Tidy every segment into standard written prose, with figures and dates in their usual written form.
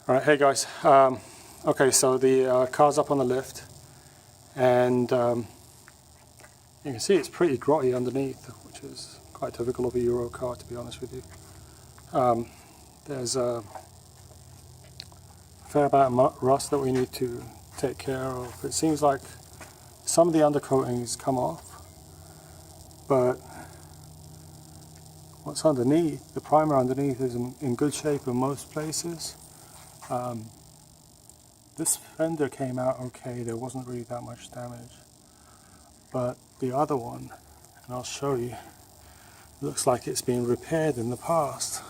Alright, hey guys. Okay, so the car's up on the lift, and you can see it's pretty grotty underneath, which is quite typical of a Euro car, to be honest with you. There's a fair amount of rust that we need to take care of. It seems like some of the undercoating's come off, but what's underneath, the primer underneath, is in good shape in most places. This fender came out okay, there wasn't really that much damage, but the other one, and I'll show you, looks like it's been repaired in the past,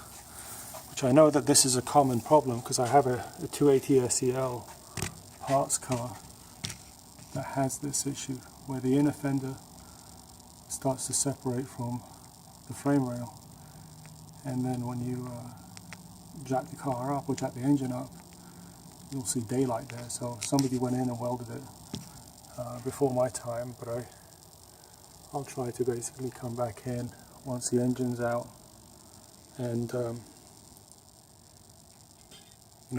which I know that this is a common problem because I have a 280 SEL parts car that has this issue where the inner fender starts to separate from the frame rail, and then when you jack the car up or jack the engine up, you'll see daylight there. So somebody went in and welded it before my time, but I'll try to basically come back in once the engine's out and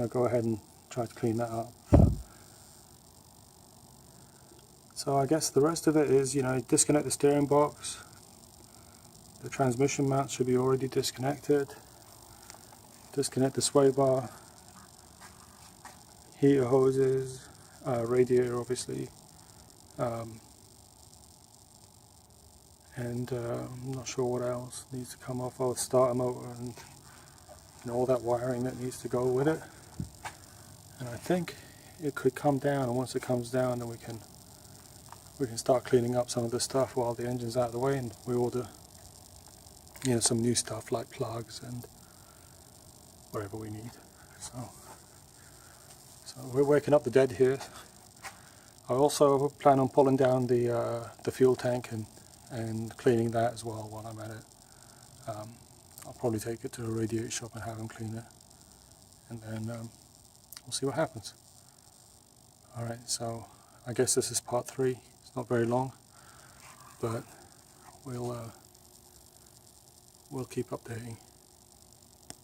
go ahead and try to clean that up. So I guess the rest of it is, disconnect the steering box. The transmission mount should be already disconnected. Disconnect the sway bar, heater hoses, radiator obviously, and I'm not sure what else needs to come off. I'll start a motor and all that wiring that needs to go with it. And I think it could come down, and once it comes down, then we can start cleaning up some of the stuff while the engine's out of the way, and we order some new stuff like plugs and whatever we need. So we're waking up the dead here. I also plan on pulling down the fuel tank and cleaning that as well while I'm at it. I'll probably take it to a radiator shop and have them clean it, and then we'll see what happens. Alright, so I guess this is part 3. It's not very long, but we'll keep updating.